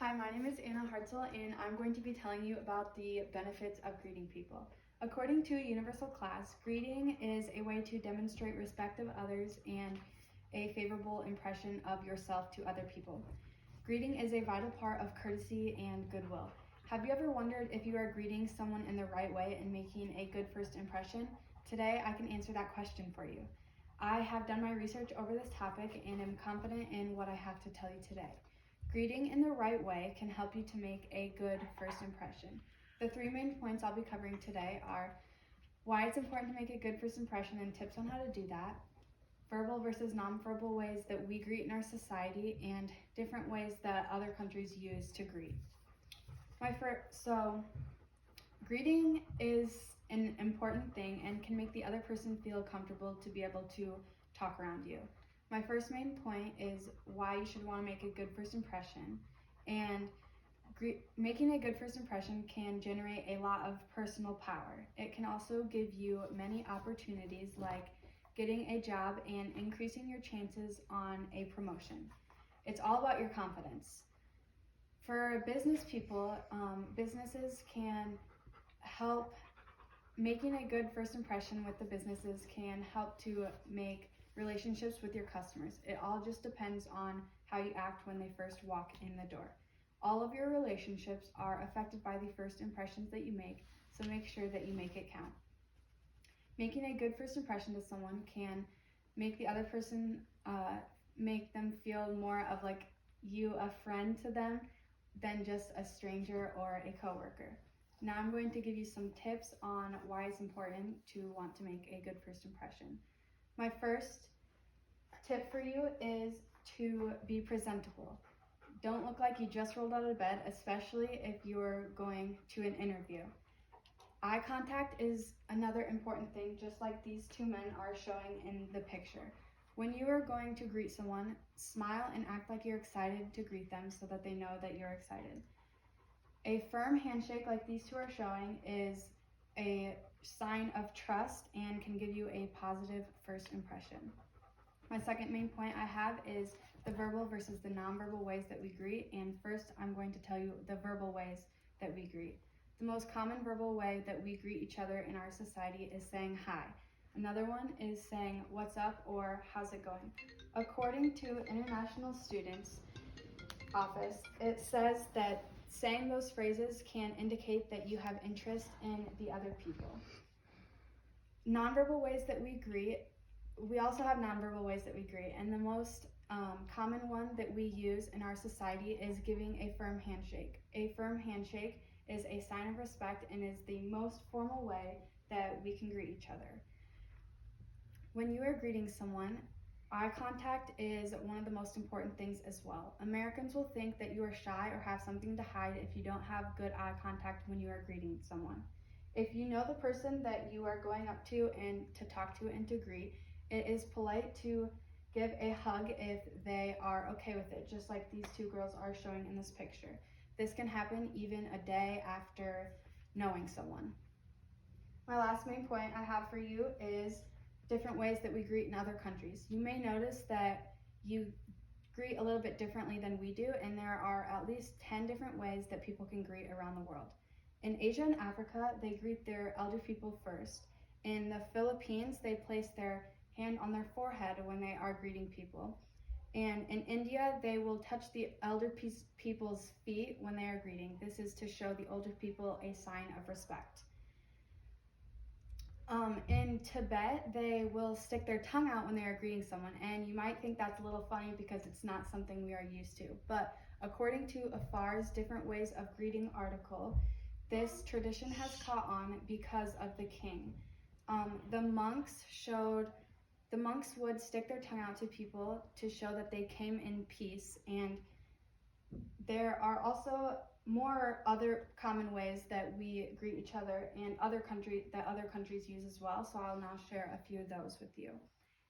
Hi, my name is Anna Hartzell, and I'm going to be telling you about the benefits of greeting people. According to Universal Class, greeting is a way to demonstrate respect of others and a favorable impression of yourself to other people. Greeting is a vital part of courtesy and goodwill. Have you ever wondered if you are greeting someone in the right way and making a good first impression? Today, I can answer that question for you. I have done my research over this topic and am confident in what I have to tell you today. Greeting in the right way can help you to make a good first impression. The three main points I'll be covering today are why it's important to make a good first impression and tips on how to do that, verbal versus nonverbal ways that we greet in our society, and different ways that other countries use to greet. Greeting is an important thing and can make the other person feel comfortable to be able to talk around you. My first main point is why you should want to make a good first impression. And making a good first impression can generate a lot of personal power. It can also give you many opportunities like getting a job and increasing your chances on a promotion. It's all about your confidence. For business people, businesses can help. Making a good first impression with the businesses can help to make relationships with your customers. It all just depends on how you act when they first walk in the door. All of your relationships are affected by the first impressions that you make, so make sure that you make it count. Making a good first impression to someone can make the other person, make them feel more of like you, a friend to them, than just a stranger or a coworker. Now I'm going to give you some tips on why it's important to want to make a good first impression. My first tip for you is to be presentable. Don't look like you just rolled out of bed, especially if you're going to an interview. Eye contact is another important thing, just like these two men are showing in the picture. When you are going to greet someone, smile and act like you're excited to greet them so that they know that you're excited. A firm handshake like these two are showing is a sign of trust and can give you a positive first impression. My second main point I have is the verbal versus the nonverbal ways that we greet, and first I'm going to tell you the verbal ways that we greet. The most common verbal way that we greet each other in our society is saying hi. Another one is saying what's up or how's it going. According to International Students Office, it says that saying those phrases can indicate that you have interest in the other people. Nonverbal ways that we greet, we also have nonverbal ways that we greet, and the most common one that we use in our society is giving a firm handshake. A firm handshake is a sign of respect and is the most formal way that we can greet each other. When you are greeting someone, eye contact is one of the most important things as well. Americans will think that you are shy or have something to hide if you don't have good eye contact when you are greeting someone. If you know the person that you are going up to and to talk to and to greet, it is polite to give a hug if they are okay with it, just like these two girls are showing in this picture. This can happen even a day after knowing someone. My last main point I have for you is different ways that we greet in other countries. You may notice that you greet a little bit differently than we do, and there are at least 10 different ways that people can greet around the world. In Asia and Africa, they greet their elder people first. In the Philippines, they place their hand on their forehead when they are greeting people. And in India, they will touch the elder people's feet when they are greeting. This is to show the older people a sign of respect. In Tibet, they will stick their tongue out when they are greeting someone, and you might think that's a little funny because it's not something we are used to. But according to Afar's Different Ways of Greeting article, this tradition has caught on because of the king. The monks would stick their tongue out to people to show that they came in peace, and there are also more other common ways that we greet each other and other countries use as well, so I'll now share a few of those with you.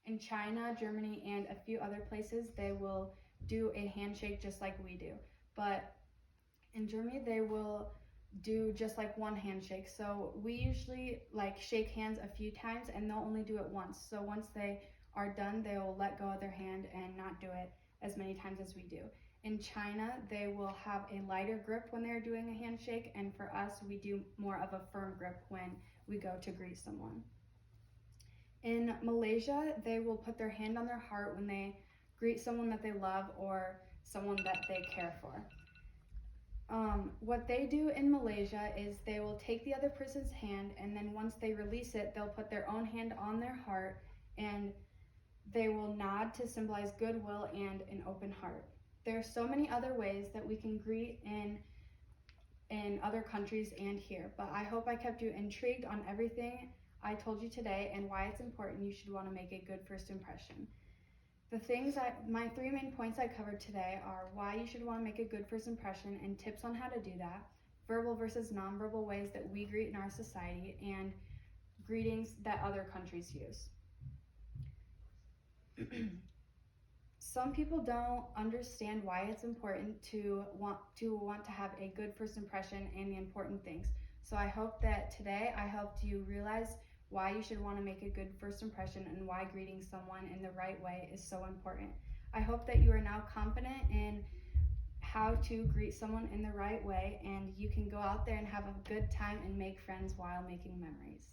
In China, Germany, and a few other places, they will do a handshake just like we do, but in Germany they will do just like one handshake. So we usually shake hands a few times, and they'll only do it once. So once they are done, they will let go of their hand and not do it as many times as we do. In China, they will have a lighter grip when they're doing a handshake, and for us, we do more of a firm grip when we go to greet someone. In Malaysia, they will put their hand on their heart when they greet someone that they love or someone that they care for. What they do in Malaysia is they will take the other person's hand, and then once they release it, they'll put their own hand on their heart, and they will nod to symbolize goodwill and an open heart. There are so many other ways that we can greet in other countries and here, but I hope I kept you intrigued on everything I told you today and why it's important you should want to make a good first impression. My 3 main points I covered today are why you should want to make a good first impression and tips on how to do that, verbal versus nonverbal ways that we greet in our society, and greetings that other countries use. Some people don't understand why it's important to want to have a good first impression and the important things. So I hope that today I helped you realize why you should want to make a good first impression and why greeting someone in the right way is so important. I hope that you are now confident in how to greet someone in the right way, and you can go out there and have a good time and make friends while making memories.